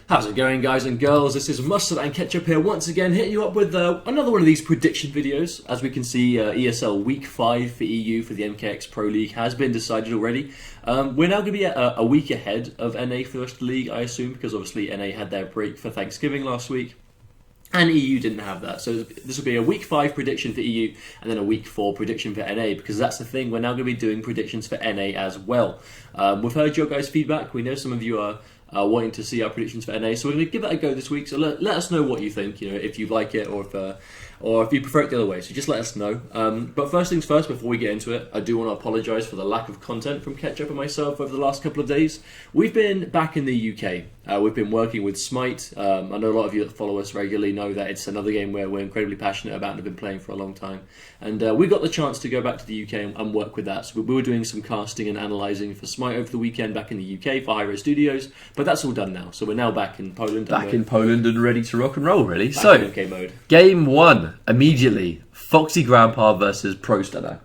How's it going, guys and girls? This is Mustard and Ketchup here once again, hitting you up with another one of these prediction videos. As we can see, ESL Week 5 for EU for the MKX Pro League has been decided already. We're now going to be a week ahead of NA for the rest of the league, I assume, because obviously NA had their break for Thanksgiving last week. And EU didn't have that, so this will be a Week 5 prediction for EU and then a Week 4 prediction for NA, because that's the thing, we're now going to be doing predictions for NA as well. We've heard your guys' feedback, we know some of you are wanting to see our predictions for NA, so we're going to give it a go this week, so let us know what you think, if you like it or if you prefer it the other way, so just let us know. But first things first, before we get into it, I do want to apologise for the lack of content from Ketchup and myself over the last couple of days. We've been back in the UK. We've been working with Smite. I know a lot of you that follow us regularly know that it's another game where we're incredibly passionate about and have been playing for a long time. And we got the chance to go back to the UK and work with that. So we were doing some casting and analysing for Smite over the weekend back in the UK for Hi-Res Studios. But that's all done now. So we're now back in Poland. Back in Poland and ready to rock and roll, really. Back So, in UK mode. Game 1, immediately, Foxy Grandpa versus Pro Stunner.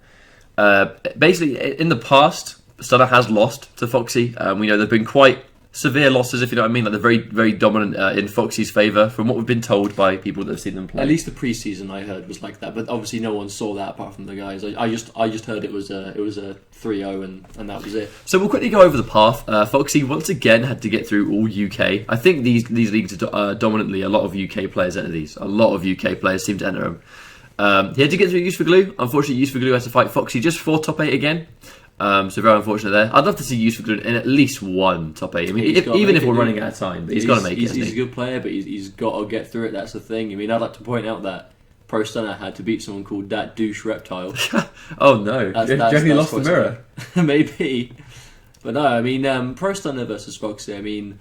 Basically, in the past, Stunner has lost to Foxy. We know there have been quite severe losses, if you know what I mean. Like they're very, very dominant in Foxy's favour, from what we've been told by people that have seen them play. At least the pre-season I heard was like that, but obviously no one saw that apart from the guys. I just heard it was a 3-0 and that was it. So we'll quickly go over the path. Foxy once again had to get through all UK. I think these leagues are dominantly a lot of UK players enter these. A lot of UK players seem to enter them. He had to get through Use for Glue. Unfortunately, Use for Glue has to fight Foxy just for top 8 again. So very unfortunate there. I'd love to see Use for Glue in at least one top 8. I mean, even if we're running out of time, but he's got to make it. He's a good player, but he's got to get through it. That's the thing. I mean, I'd like to point out that Pro Stunner had to beat someone called that douche reptile. Oh no! Jeffy lost the mirror. Maybe. But no, I mean, Pro Stunner versus Foxy, I mean,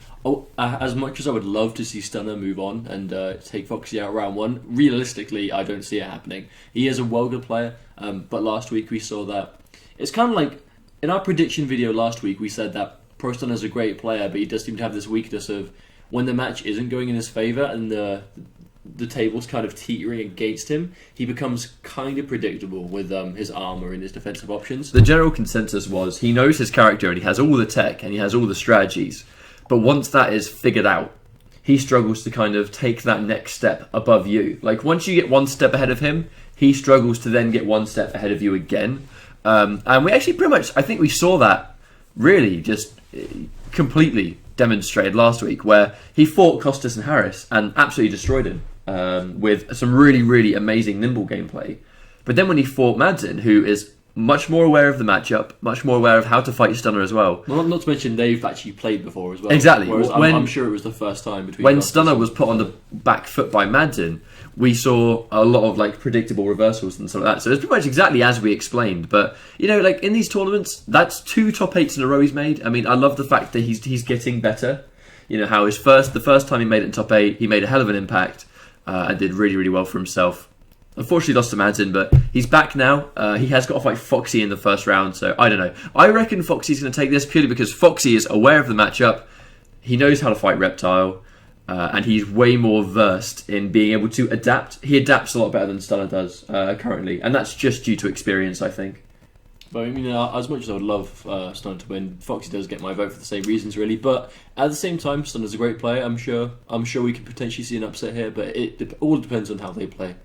as much as I would love to see Stunner move on and take Foxy out round 1, realistically, I don't see it happening. He is a well good player, but last week we saw that. It's kind of like, in our prediction video last week, we said that Pro Stunner is a great player, but he does seem to have this weakness of when the match isn't going in his favour and the table's kind of teetering against him, he becomes kind of predictable with his armour and his defensive options. The general consensus was he knows his character and he has all the tech and he has all the strategies, but once that is figured out, he struggles to kind of take that next step above you. Like once you get one step ahead of him, he struggles to then get one step ahead of you again. And we actually pretty much, I think we saw that really just completely demonstrated last week, where he fought Costas and Harris and absolutely destroyed him with some really, really amazing nimble gameplay. But then when he fought Madzin, who is much more aware of the matchup, much more aware of how to fight Stunner as well. Well, not to mention they've actually played before as well. Exactly. Whereas I'm sure it was the first time between. When Stunner was put on the back foot by Madzin, we saw a lot of like predictable reversals and stuff like that. So it's pretty much exactly as we explained. But like in these tournaments, that's 2 top 8s in a row he's made. I mean, I love the fact that he's getting better. How the first time he made it in top 8, he made a hell of an impact and did really, really well for himself. Unfortunately lost to Madzin, but he's back now. He has got to fight Foxy in the first round, so I don't know. I reckon Foxy's going to take this purely because Foxy is aware of the matchup. He knows how to fight Reptile. And he's way more versed in being able to adapt. He adapts a lot better than Stunner does currently, and that's just due to experience, I think. But I mean, as much as I would love Stunner to win, Foxy does get my vote for the same reasons, really. But at the same time, Stunner's a great player. I'm sure we could potentially see an upset here, but it all depends on how they play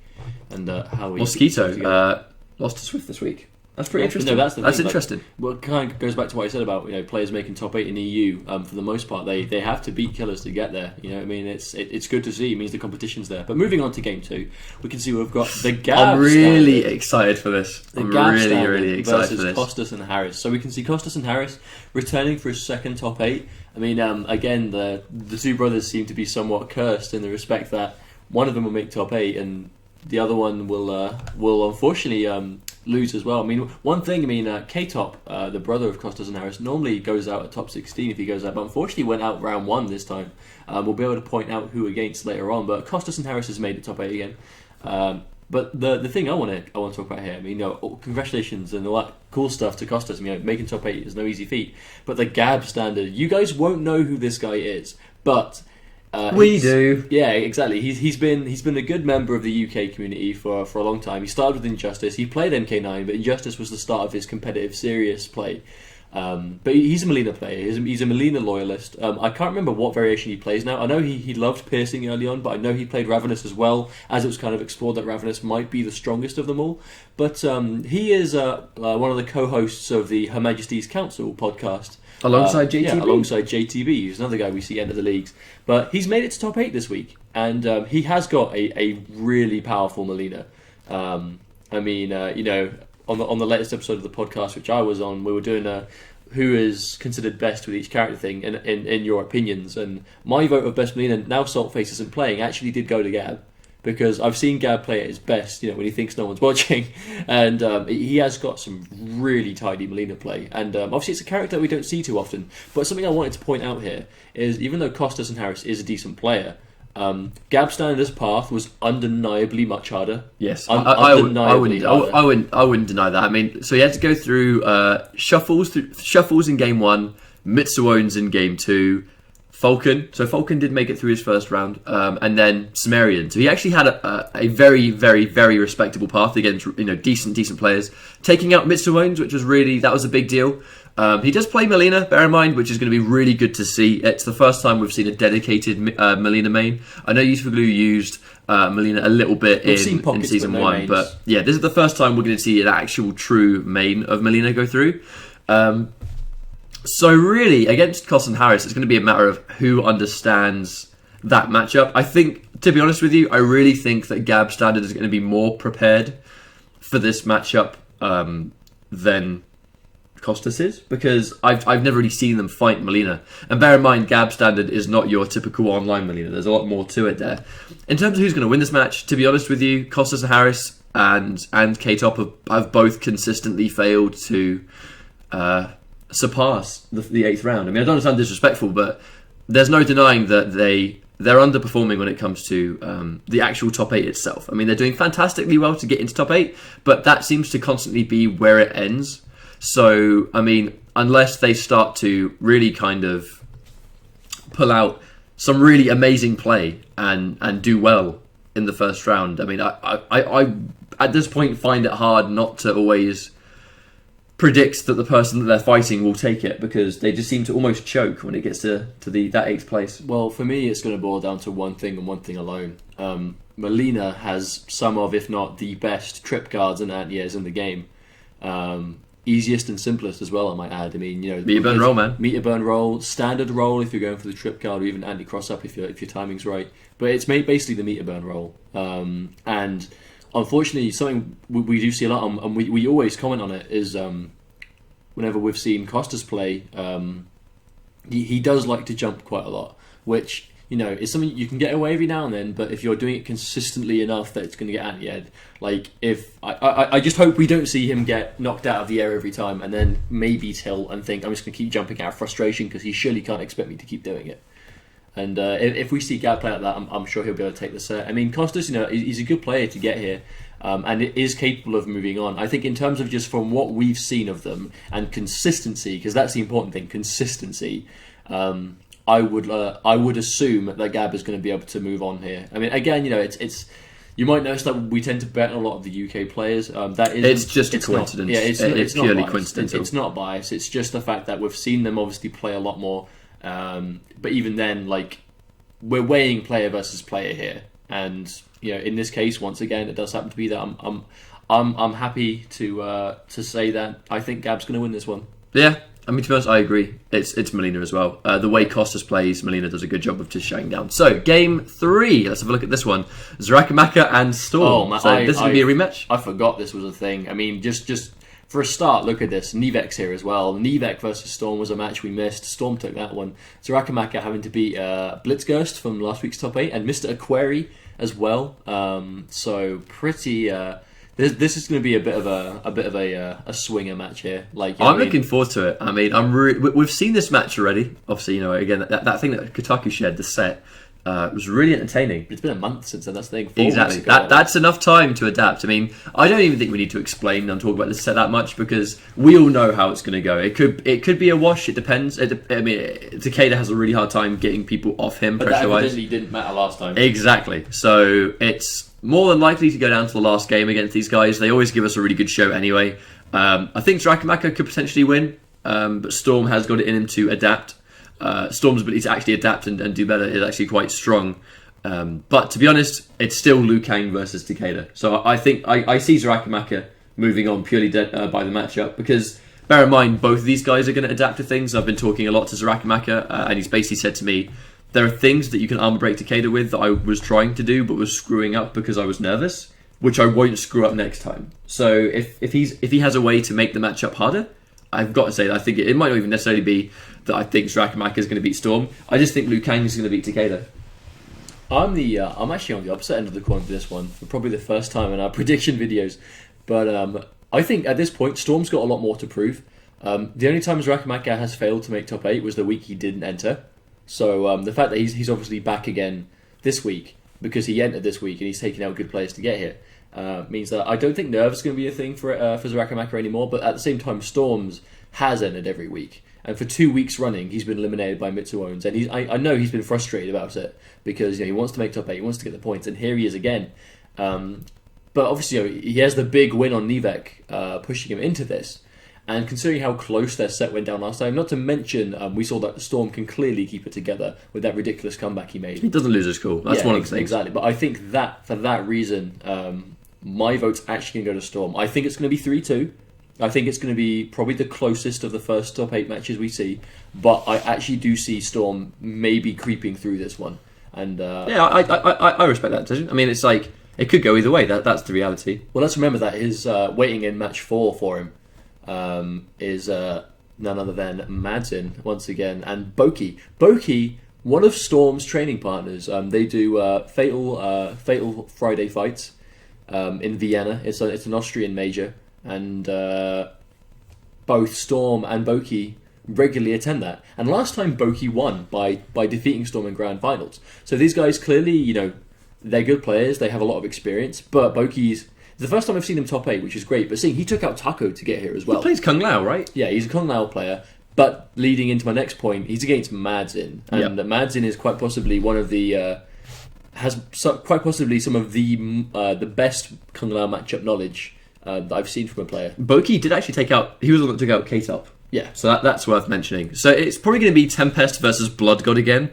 and how we. Mosquito lost to Swift this week. That's pretty interesting. No, that's interesting. Well, it kind of goes back to what I said about players making top 8 in EU. For the most part, they have to beat killers to get there. I mean, it's good to see. It means the competition's there. But moving on to game 2, we can see we've got the Gab. I'm really excited for this. I'm really, really excited versus for this. Costas and Harris. So we can see Costas and Harris returning for a second top 8. I mean, again, the 2 brothers seem to be somewhat cursed in the respect that one of them will make top 8 and the other one will unfortunately lose as well. I mean, one thing, K-Top, the brother of Costas and Harris, normally goes out at top 16 if he goes out, but unfortunately went out round 1 this time. We'll be able to point out who against later on, but Costas and Harris has made it top 8 again. But the thing I want to talk about here, congratulations and all that cool stuff to Costas. Making top 8 is no easy feat, but the Gab standard, you guys won't know who this guy is, but we do. Yeah, exactly. He's been a good member of the UK community for a long time. He started with Injustice. He played MK9, but Injustice was the start of his competitive, serious play. But he's a Molina player. He's a Molina loyalist. I can't remember what variation he plays now. I know he loved piercing early on, but I know he played Ravenous as well, as it was kind of explored that Ravenous might be the strongest of them all. But he is one of the co-hosts of the Her Majesty's Council podcast. Alongside JTB? Yeah, alongside JTB, who's another guy we see enter the leagues. But he's made it to top 8 this week, and he has got a really powerful Molina. On the latest episode of the podcast, which I was on, we were doing who is considered best with each character thing in your opinions, and my vote of best Molina, now Saltface isn't playing, actually did go to Gab, because I've seen Gab play at his best, when he thinks no one's watching, and he has got some really tidy Molina play, and obviously it's a character we don't see too often. But something I wanted to point out here is, even though Costas and Harris is a decent player, Gab Standard's path was undeniably much harder. Yes, I wouldn't deny that. I mean, so he had to go through shuffles in game 1, Mitsuones in game 2, Falcon. So Falcon did make it through his first round, and then Sumerian. So he actually had a very, very, very respectable path against decent players. Taking out Mitsuones, which was that was a big deal. He does play Molina, bear in mind, which is going to be really good to see. It's the first time we've seen a dedicated Molina main. I know Youthful used Molina a little bit in Season 1, but yeah, this is the first time we're going to see an actual true main of Molina go through. So really, against Cos and Harris, it's going to be a matter of who understands that matchup. I think, to be honest with you, I really think that Gab Standard is going to be more prepared for this matchup than Costas is, because I've never really seen them fight Molina. And bear in mind, Gab Standard is not your typical online Molina. There's a lot more to it there. In terms of who's going to win this match, to be honest with you, Costas and Harris and K-Top have both consistently failed to surpass the 8th round. I mean, I don't sound disrespectful, but there's no denying that they're underperforming when it comes to the actual top 8 itself. I mean, they're doing fantastically well to get into top 8, but that seems to constantly be where it ends. So, I mean, unless they start to really kind of pull out some really amazing play and do well in the first round, I mean, I at this point find it hard not to always predict that the person that they're fighting will take it, because they just seem to almost choke when it gets to that 8th place. Well, for me, it's going to boil down to one thing and one thing alone. Molina has some of, if not the best, trip guards and anti-airs in the game. Easiest and simplest as well, I might add. I mean, meter burn roll, man. Meter burn roll, standard roll if you're going for the trip guard, or even anti cross up if your timing's right. But it's basically the meter burn roll, and unfortunately, something we do see a lot, and we always comment on it, is whenever we've seen Costas play, he does like to jump quite a lot, which is something you can get away every now and then, but if you're doing it consistently enough that it's going to get anti-aired. Like, if I just hope we don't see him get knocked out of the air every time and then maybe tilt and think, I'm just going to keep jumping out of frustration because he surely can't expect me to keep doing it. And if we see Gab play like that, I'm sure he'll be able to take the set. I mean, Costas, he's a good player to get here, and it is capable of moving on. I think in terms of just from what we've seen of them and consistency, because that's the important thing, consistency. I would assume that Gab is going to be able to move on here. I mean, again, it's you might notice that we tend to bet on a lot of the UK players. It's just a coincidence. It's purely not coincidental. It's not bias. It's just the fact that we've seen them obviously play a lot more. But even then, like, we're weighing player versus player here, and in this case, once again, it does happen to be that I'm happy to say that I think Gab's going to win this one. Yeah. I mean, to be honest, I agree. It's Molina as well. The way Costas plays, Molina does a good job of just shutting down. So, game 3. Let's have a look at this one. Zarakamaka and Storm. This is going to be a rematch. I forgot this was a thing. I mean, just for a start, look at this. Nivek's here as well. Nivek versus Storm was a match we missed. Storm took that one. Zarakamaka having to beat Blitzgurst from last week's top 8 and Mr. Aquari as well. So, pretty... This is going to be a bit of a swinger match here. I'm looking forward to it. I mean, we've seen this match already. Obviously, again that thing that Kotaku shared, the set, was really entertaining. It's been a month since then. That's the thing. Exactly. That's enough time to adapt. I mean, I don't even think we need to explain and talk about this set that much, because we all know how it's going to go. It could be a wash. It depends. I mean, Takeda has a really hard time getting people off him pressure-wise. But that evidently didn't matter last time. Exactly. So it's more than likely to go down to the last game against these guys. They always give us a really good show anyway. I think Zarakamaka could potentially win. but Storm has got it in him to adapt. Storm's ability to actually adapt and do better is actually quite strong. But to be honest, it's still Liu Kang versus Takeda. So I think I see Zarakamaka moving on purely by the matchup, because bear in mind, both of these guys are going to adapt to things. I've been talking a lot to Zarakamaka, and he's basically said to me, there are things that you can armor break Takeda with that I was trying to do but was screwing up because I was nervous, which I won't screw up next time. So if he has a way to make the matchup harder, I've got to say that I think it might not even necessarily be that I think Zarakamaka is going to beat Storm. I just think Liu Kang is going to beat Takeda. I'm actually on the opposite end of the coin for this one, for probably the first time in our prediction videos. But I think at this point, Storm's got a lot more to prove. The only time Zarakamaka has failed to make top 8 was the week he didn't enter. So the fact that he's obviously back again this week, because he entered this week and he's taking out good players to get here, means that I don't think nerve is going to be a thing for Zarakamaka anymore. But at the same time, Storms has entered every week. And for 2 weeks running, he's been eliminated by Mitsuones. And I know he's been frustrated about it, because he wants to make top 8, he wants to get the points, and here he is again. But obviously, he has the big win on Nivek, pushing him into this. And considering how close their set went down last time, not to mention we saw that Storm can clearly keep it together with that ridiculous comeback he made. He doesn't lose his cool. That's one of the things. Exactly. But I think that for that reason, my vote's actually going to go to Storm. I think it's going to be 3-2. I think it's going to be probably the closest of the first top 8 matches we see. But I actually do see Storm maybe creeping through this one. And I respect that decision. I mean, it's like, it could go either way. That's the reality. Well, let's remember that his waiting in match 4 for him is none other than Madsen once again, and Boki. Boki, one of Storm's training partners. They do Fatal Friday fights in Vienna. It's an Austrian major, and both Storm and Boki regularly attend that. And last time Boki won by defeating Storm in grand finals. So these guys clearly, they're good players. They have a lot of experience, but Boki's the first time I've seen him top 8, which is great. But seeing he took out Taco to get here as well. He plays Kung Lao, right? Yeah, he's a Kung Lao player. But leading into my next point, he's against Madsen, and Madsen is quite possibly one of the quite possibly some of the best Kung Lao matchup knowledge that I've seen from a player. Boki did actually take out. He was the one that took out K-Top. Yeah, so that's worth mentioning. So it's probably going to be Tempest versus Blood God again.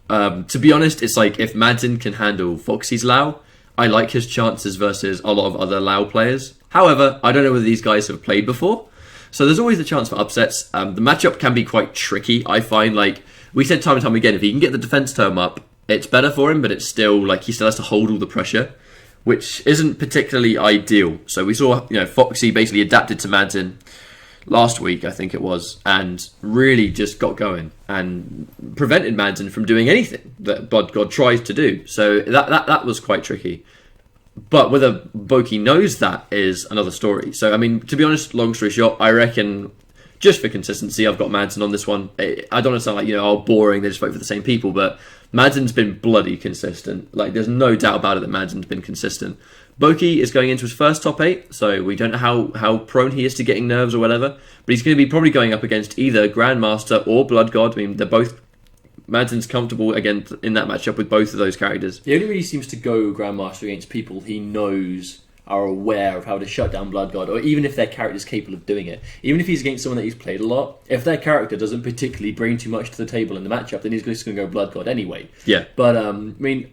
To be honest, it's like if Madsen can handle Foxy's Lao, I like his chances versus a lot of other Lao players. However, I don't know whether these guys have played before, so there's always a chance for upsets. The matchup can be quite tricky. I find, like we said time and time again, if he can get the defense term up, it's better for him, but it's still like he still has to hold all the pressure, which isn't particularly ideal. So we saw, Foxy basically adapted to Madsen last week, I think it was, and really just got going and prevented Madsen from doing anything that Blood God tries to do. So that was quite tricky. But whether Boki knows that is another story. So, I mean, to be honest, long story short, I reckon, just for consistency, I've got Madsen on this one. I don't want to sound like, boring, they just vote for the same people, but Madsen's been bloody consistent. Like, there's no doubt about it that Madsen's been consistent. Boki is going into his first top 8, so we don't know how prone he is to getting nerves or whatever, but he's going to be probably going up against either Grandmaster or Blood God. I mean, they're both... Madsen's comfortable again in that matchup with both of those characters. He only really seems to go Grandmaster against people he knows are aware of how to shut down Blood God, or even if their character is capable of doing it. Even if he's against someone that he's played a lot, if their character doesn't particularly bring too much to the table in the matchup, then he's just going to go Blood God anyway. Yeah. But, I mean...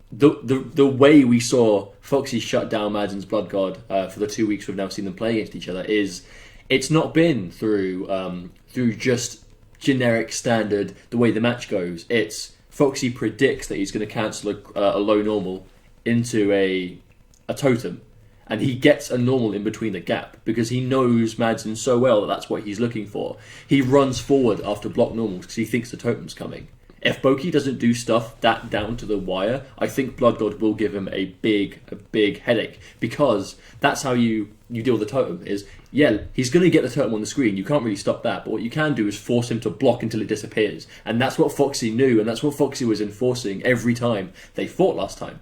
The way we saw Foxy shut down Madsen's Blood God for the 2 weeks we've now seen them play against each other is it's not been through just generic standard the way the match goes. It's Foxy predicts that he's going to cancel a low normal into a totem, and he gets a normal in between the gap because he knows Madsen so well that that's what he's looking for. He runs forward after block normals because he thinks the totem's coming. If Boki doesn't do stuff that down to the wire, I think Blood God will give him a big headache, because that's how you deal with the totem. He's going to get the totem on the screen. You can't really stop that, but what you can do is force him to block until it disappears. And that's what Foxy knew, and that's what Foxy was enforcing every time they fought last time.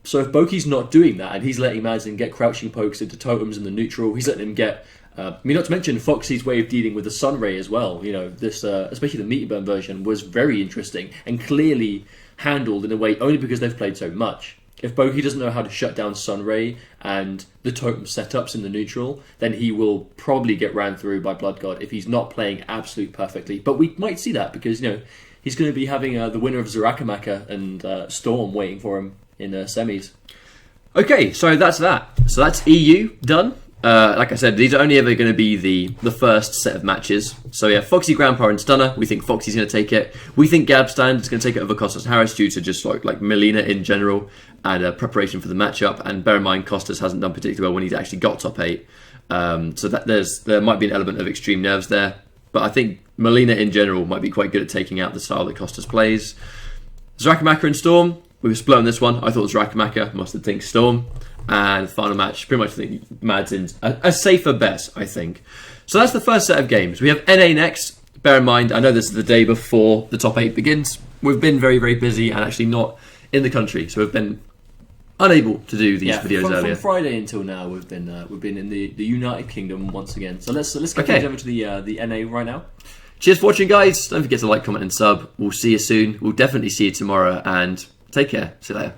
So if Boki's not doing that, and he's letting Madsen get crouching pokes into totems in the neutral, he's letting him get... not to mention Foxy's way of dealing with the Sunray as well. This, especially the Meteor Burn version, was very interesting and clearly handled in a way only because they've played so much. if Bogey doesn't know how to shut down Sunray and the totem setups in the neutral, then he will probably get ran through by Blood God if he's not playing absolute perfectly. But we might see that because, he's going to be having the winner of Zarakamaka and Storm waiting for him in semis. Okay, so that's that. So that's EU done. Like I said, these are only ever going to be the first set of matches. So yeah, Foxy, Grandpa and Stunner. We think Foxy's going to take it. We think Gabstand is going to take it over Costas Harris due to just like Melina in general and preparation for the matchup. And bear in mind, Costas hasn't done particularly well when he's actually got top 8. So that there might be an element of extreme nerves there. But I think Melina in general might be quite good at taking out the style that Costas plays. Zarakamaka and Storm. We were split on this one. I thought Zarakamaka, must have think Storm. And the final match, pretty much I think Madsen's a safer bet, I think. So that's the first set of games. We have NA next. Bear in mind, I know this is the day before the top 8 begins. We've been very, very busy and actually not in the country. So we've been unable to do these videos earlier. From Friday until now, we've been in the United Kingdom once again. So let's get things over to the NA right now. Cheers for watching, guys. Don't forget to like, comment and sub. We'll see you soon. We'll definitely see you tomorrow and take care. See you later.